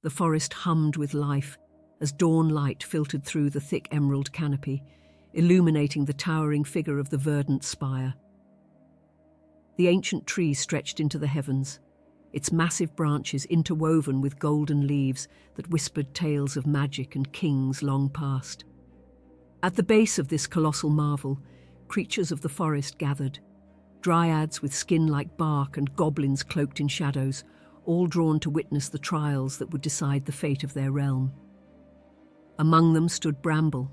The forest hummed with life as dawn light filtered through the thick emerald canopy, illuminating the towering figure of the Verdant Spire. The ancient tree stretched into the heavens, its massive branches interwoven with golden leaves that whispered tales of magic and kings long past. At the base of this colossal marvel, creatures of the forest gathered, dryads with skin like bark and goblins cloaked in shadows, all drawn to witness the trials that would decide the fate of their realm. Among them stood Bramble,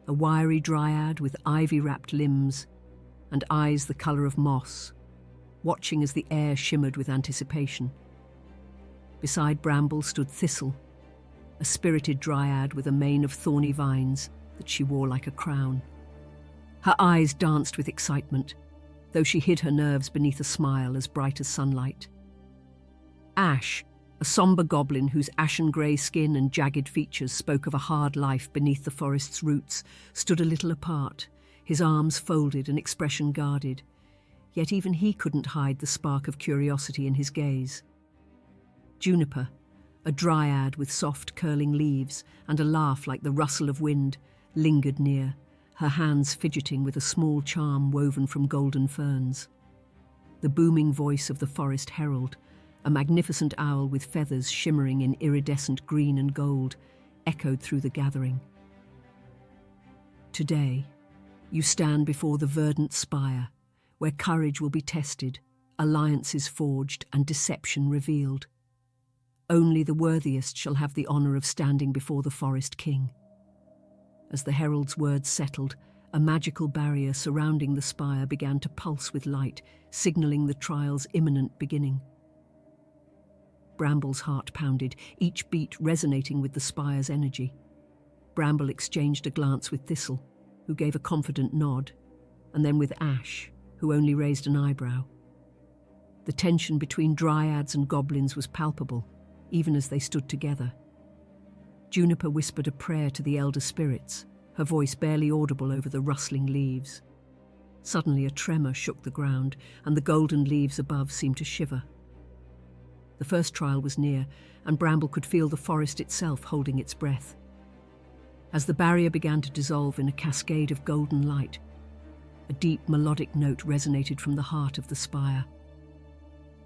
a wiry dryad with ivy-wrapped limbs and eyes the colour of moss, watching as the air shimmered with anticipation. Beside Bramble stood Thistle, a spirited dryad with a mane of thorny vines that she wore like a crown. Her eyes danced with excitement, though she hid her nerves beneath a smile as bright as sunlight. Ash, a sombre goblin whose ashen-grey skin and jagged features spoke of a hard life beneath the forest's roots, stood a little apart, his arms folded and expression guarded, yet even he couldn't hide the spark of curiosity in his gaze. Juniper, a dryad with soft curling leaves and a laugh like the rustle of wind, lingered near, her hands fidgeting with a small charm woven from golden ferns. The booming voice of the forest herald, a magnificent owl with feathers shimmering in iridescent green and gold, echoed through the gathering. Today, you stand before the Verdant Spire, where courage will be tested, alliances forged, and deception revealed. Only the worthiest shall have the honour of standing before the Forest King. As the herald's words settled, a magical barrier surrounding the spire began to pulse with light, signalling the trial's imminent beginning. Bramble's heart pounded, each beat resonating with the spire's energy. Bramble exchanged a glance with Thistle, who gave a confident nod, and then with Ash, who only raised an eyebrow. The tension between dryads and goblins was palpable, even as they stood together. Juniper whispered a prayer to the elder spirits, her voice barely audible over the rustling leaves. Suddenly a tremor shook the ground, and the golden leaves above seemed to shiver. The first trial was near, and Bramble could feel the forest itself holding its breath. As the barrier began to dissolve in a cascade of golden light, a deep melodic note resonated from the heart of the spire.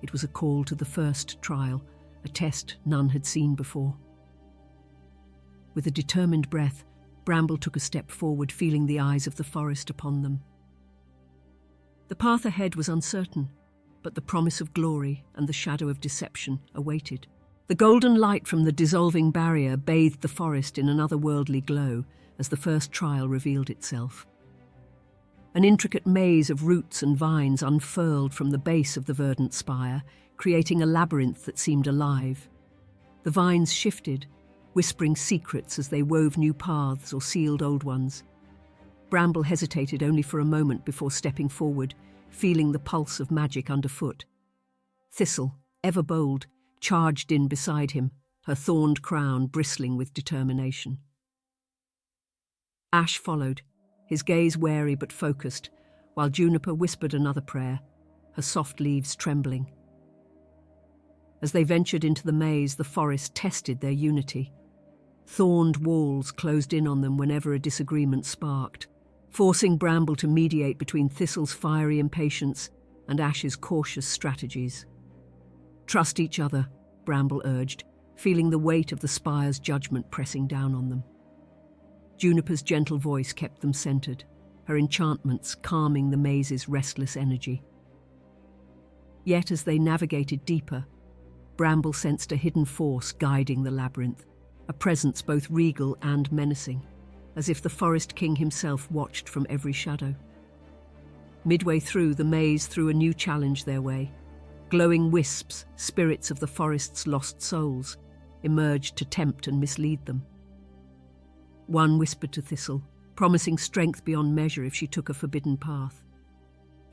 It was a call to the first trial, a test none had seen before. With a determined breath, Bramble took a step forward, feeling the eyes of the forest upon them. The path ahead was uncertain, but the promise of glory and the shadow of deception awaited. The golden light from the dissolving barrier bathed the forest in an otherworldly glow as the first trial revealed itself. An intricate maze of roots and vines unfurled from the base of the Verdant Spire, creating a labyrinth that seemed alive. The vines shifted, whispering secrets as they wove new paths or sealed old ones. Bramble hesitated only for a moment before stepping forward, feeling the pulse of magic underfoot. Thistle, ever bold, charged in beside him, her thorned crown bristling with determination. Ash followed, his gaze wary but focused, while Juniper whispered another prayer, her soft leaves trembling. As they ventured into the maze, the forest tested their unity. Thorned walls closed in on them whenever a disagreement sparked, forcing Bramble to mediate between Thistle's fiery impatience and Ash's cautious strategies. "Trust each other," Bramble urged, feeling the weight of the spire's judgment pressing down on them. Juniper's gentle voice kept them centered, her enchantments calming the maze's restless energy. Yet as they navigated deeper, Bramble sensed a hidden force guiding the labyrinth, a presence both regal and menacing, as if the Forest King himself watched from every shadow. Midway through, the maze threw a new challenge their way. Glowing wisps, spirits of the forest's lost souls, emerged to tempt and mislead them. One whispered to Thistle, promising strength beyond measure if she took a forbidden path.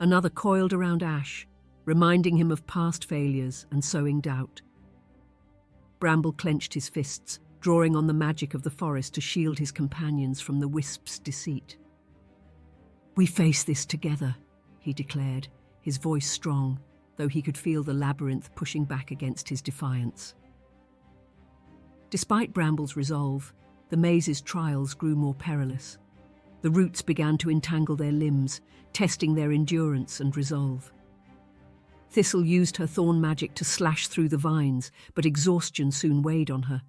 Another coiled around Ash, reminding him of past failures and sowing doubt. Bramble clenched his fists, drawing on the magic of the forest to shield his companions from the wisp's deceit. "We face this together," he declared, his voice strong, though he could feel the labyrinth pushing back against his defiance. Despite Bramble's resolve, the maze's trials grew more perilous. The roots began to entangle their limbs, testing their endurance and resolve. Thistle used her thorn magic to slash through the vines, but exhaustion soon weighed on her.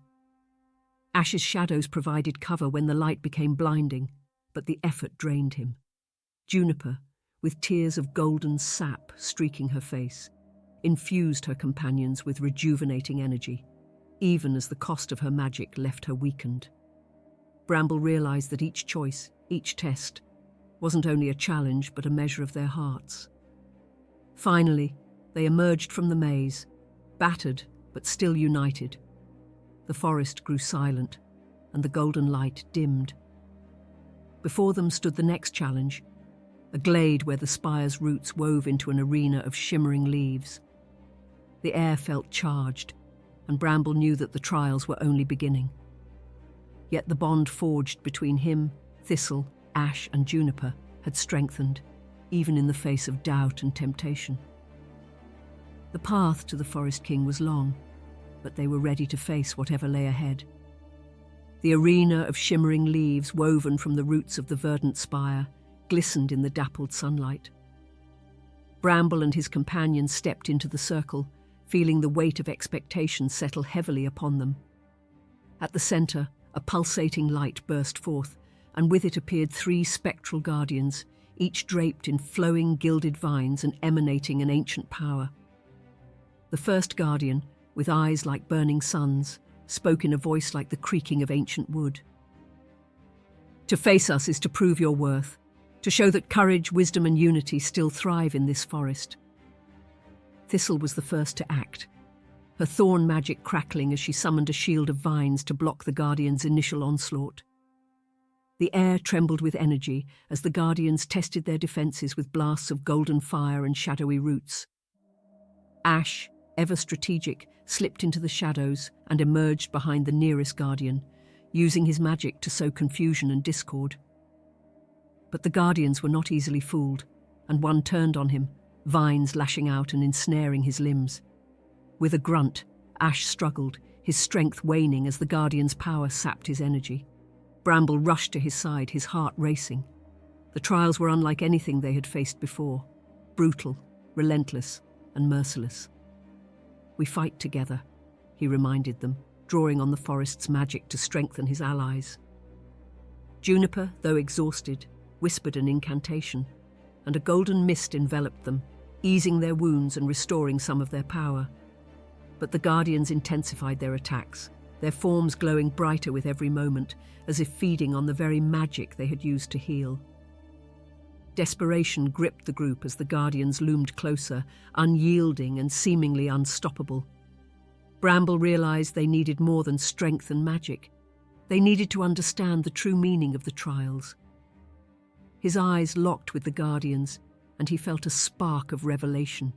Ash's shadows provided cover when the light became blinding, but the effort drained him. Juniper, with tears of golden sap streaking her face, infused her companions with rejuvenating energy, even as the cost of her magic left her weakened. Bramble realized that each choice, each test, wasn't only a challenge but a measure of their hearts. Finally, they emerged from the maze, battered but still united. The forest grew silent, and the golden light dimmed. Before them stood the next challenge, a glade where the spire's roots wove into an arena of shimmering leaves. The air felt charged, and Bramble knew that the trials were only beginning. Yet the bond forged between him, Thistle, Ash, and Juniper had strengthened, even in the face of doubt and temptation. The path to the Forest King was long, but they were ready to face whatever lay ahead. The arena of shimmering leaves woven from the roots of the Verdant Spire glistened in the dappled sunlight. Bramble and his companions stepped into the circle, feeling the weight of expectation settle heavily upon them. At the centre, a pulsating light burst forth, and with it appeared 3 spectral guardians, each draped in flowing gilded vines and emanating an ancient power. The first guardian, with eyes like burning suns, spoke in a voice like the creaking of ancient wood. "To face us is to prove your worth, to show that courage, wisdom, and unity still thrive in this forest." Thistle was the first to act, her thorn magic crackling as she summoned a shield of vines to block the Guardian's initial onslaught. The air trembled with energy as the Guardians tested their defenses with blasts of golden fire and shadowy roots. Ash, ever strategic, slipped into the shadows and emerged behind the nearest Guardian, using his magic to sow confusion and discord. But the Guardians were not easily fooled, and one turned on him, vines lashing out and ensnaring his limbs. With a grunt, Ash struggled, his strength waning as the Guardian's power sapped his energy. Bramble rushed to his side, his heart racing. The trials were unlike anything they had faced before, brutal, relentless, and merciless. "We fight together," he reminded them, drawing on the forest's magic to strengthen his allies. Juniper, though exhausted, whispered an incantation, and a golden mist enveloped them, easing their wounds and restoring some of their power. But the Guardians intensified their attacks, their forms glowing brighter with every moment, as if feeding on the very magic they had used to heal. Desperation gripped the group as the Guardians loomed closer, unyielding and seemingly unstoppable. Bramble realized they needed more than strength and magic. They needed to understand the true meaning of the trials. His eyes locked with the Guardians, and he felt a spark of revelation.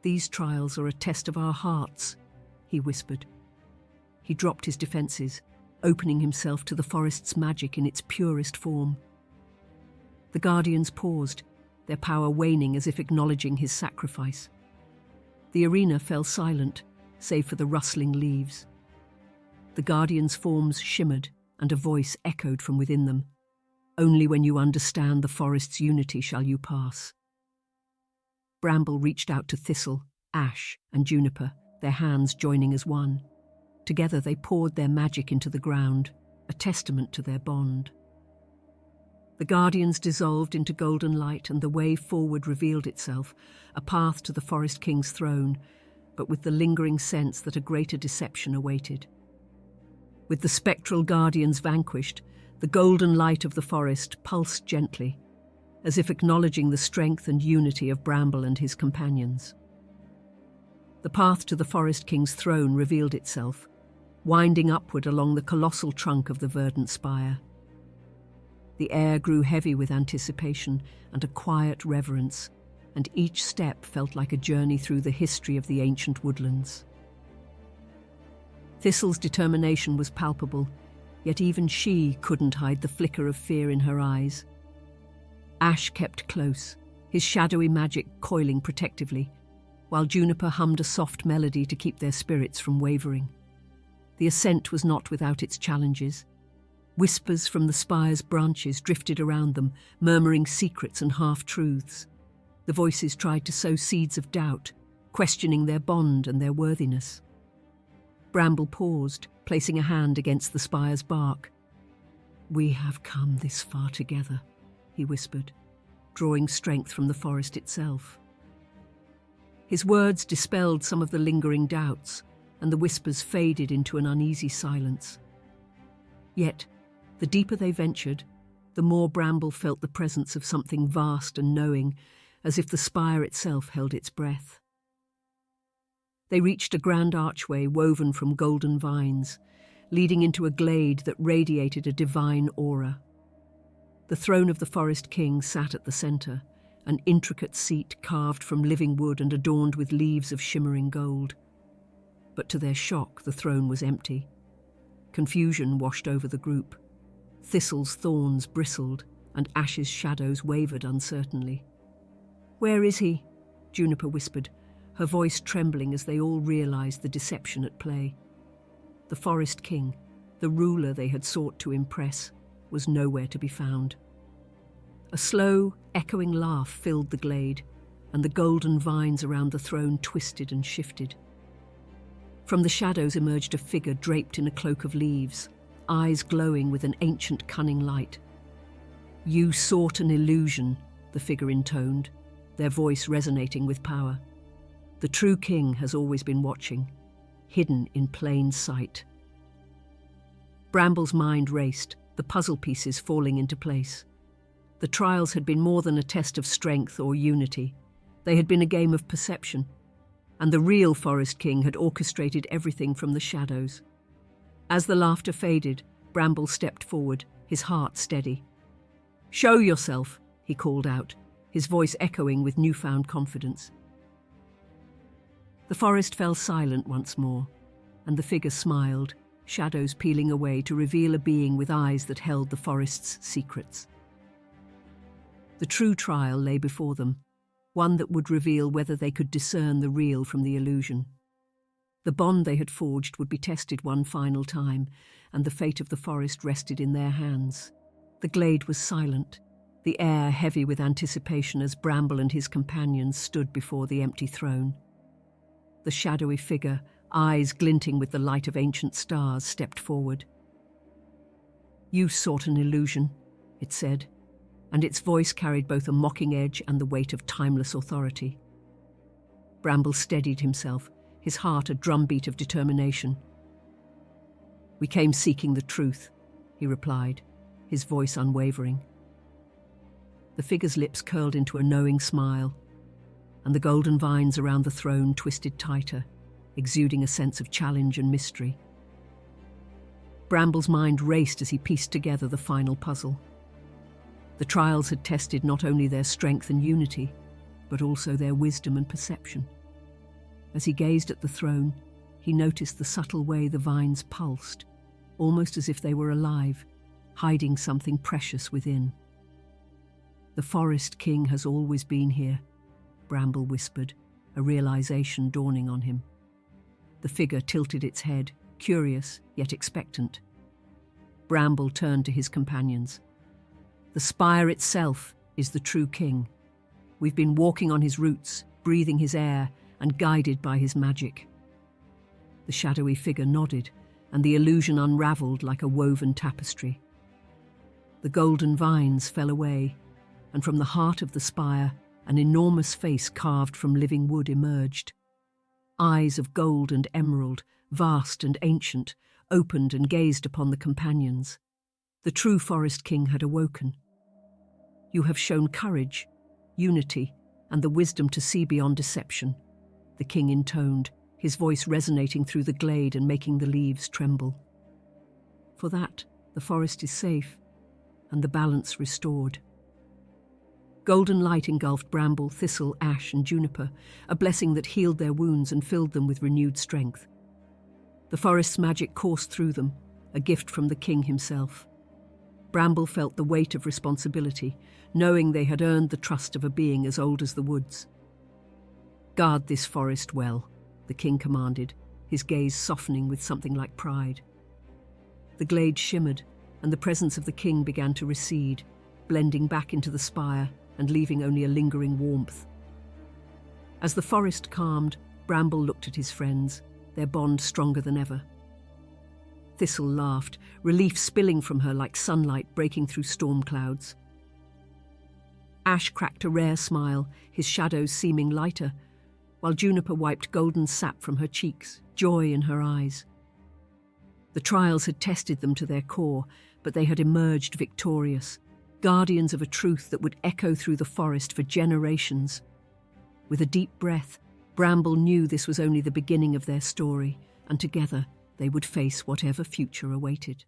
"These trials are a test of our hearts," he whispered. He dropped his defenses, opening himself to the forest's magic in its purest form. The Guardians paused, their power waning as if acknowledging his sacrifice. The arena fell silent, save for the rustling leaves. The Guardians' forms shimmered, and a voice echoed from within them. "Only when you understand the forest's unity shall you pass." Bramble reached out to Thistle, Ash, and Juniper, their hands joining as one. Together they poured their magic into the ground, a testament to their bond. The Guardians dissolved into golden light, and the way forward revealed itself, a path to the Forest King's throne, but with the lingering sense that a greater deception awaited. With the spectral Guardians vanquished, the golden light of the forest pulsed gently, as if acknowledging the strength and unity of Bramble and his companions. The path to the Forest King's throne revealed itself, winding upward along the colossal trunk of the Verdant Spire. The air grew heavy with anticipation and a quiet reverence, and each step felt like a journey through the history of the ancient woodlands. Thistle's determination was palpable, yet even she couldn't hide the flicker of fear in her eyes. Ash kept close, his shadowy magic coiling protectively, while Juniper hummed a soft melody to keep their spirits from wavering. The ascent was not without its challenges. Whispers from the spire's branches drifted around them, murmuring secrets and half-truths. The voices tried to sow seeds of doubt, questioning their bond and their worthiness. Bramble paused, placing a hand against the spire's bark. "We have come this far together," he whispered, drawing strength from the forest itself. His words dispelled some of the lingering doubts, and the whispers faded into an uneasy silence. Yet, the deeper they ventured, the more Bramble felt the presence of something vast and knowing, as if the spire itself held its breath. They reached a grand archway woven from golden vines, leading into a glade that radiated a divine aura. The throne of the Forest King sat at the centre, an intricate seat carved from living wood and adorned with leaves of shimmering gold. But to their shock, the throne was empty. Confusion washed over the group. Thistle's thorns bristled, and Ash's shadows wavered uncertainly. "Where is he?" Juniper whispered, her voice trembling as they all realized the deception at play. The Forest King, the ruler they had sought to impress, was nowhere to be found. A slow, echoing laugh filled the glade, and the golden vines around the throne twisted and shifted. From the shadows emerged a figure draped in a cloak of leaves, eyes glowing with an ancient cunning light. "You sought an illusion," the figure intoned, their voice resonating with power. "The true king has always been watching, hidden in plain sight." Bramble's mind raced, the puzzle pieces falling into place. The trials had been more than a test of strength or unity. They had been a game of perception, and the real Forest King had orchestrated everything from the shadows. As the laughter faded, Bramble stepped forward, his heart steady. "Show yourself," he called out, his voice echoing with newfound confidence. The forest fell silent once more, and the figure smiled, shadows peeling away to reveal a being with eyes that held the forest's secrets. The true trial lay before them, one that would reveal whether they could discern the real from the illusion. The bond they had forged would be tested one final time, and the fate of the forest rested in their hands. The glade was silent, the air heavy with anticipation as Bramble and his companions stood before the empty throne. The shadowy figure, eyes glinting with the light of ancient stars, stepped forward. "You sought an illusion," it said, and its voice carried both a mocking edge and the weight of timeless authority. Bramble steadied himself, his heart a drumbeat of determination. "We came seeking the truth," he replied, his voice unwavering. The figure's lips curled into a knowing smile, and the golden vines around the throne twisted tighter, exuding a sense of challenge and mystery. Bramble's mind raced as he pieced together the final puzzle. The trials had tested not only their strength and unity, but also their wisdom and perception. As he gazed at the throne, he noticed the subtle way the vines pulsed, almost as if they were alive, hiding something precious within. "The Forest King has always been here," Bramble whispered, a realization dawning on him. The figure tilted its head, curious yet expectant. Bramble turned to his companions. "The spire itself is the true king. We've been walking on his roots, breathing his air, and guided by his magic." The shadowy figure nodded, and the illusion unraveled like a woven tapestry. The golden vines fell away, and from the heart of the spire, an enormous face carved from living wood emerged. Eyes of gold and emerald, vast and ancient, opened and gazed upon the companions. The true Forest King had awoken. "You have shown courage, unity, and the wisdom to see beyond deception," the king intoned, his voice resonating through the glade and making the leaves tremble. "For that, the forest is safe, and the balance restored." Golden light engulfed Bramble, Thistle, Ash, and Juniper, a blessing that healed their wounds and filled them with renewed strength. The forest's magic coursed through them, a gift from the king himself. Bramble felt the weight of responsibility, knowing they had earned the trust of a being as old as the woods. "Guard this forest well," the king commanded, his gaze softening with something like pride. The glade shimmered, and the presence of the king began to recede, blending back into the spire and leaving only a lingering warmth. As the forest calmed, Bramble looked at his friends, their bond stronger than ever. Thistle laughed, relief spilling from her like sunlight breaking through storm clouds. Ash cracked a rare smile, his shadows seeming lighter, while Juniper wiped golden sap from her cheeks, joy in her eyes. The trials had tested them to their core, but they had emerged victorious, guardians of a truth that would echo through the forest for generations. With a deep breath, Bramble knew this was only the beginning of their story, and together they would face whatever future awaited.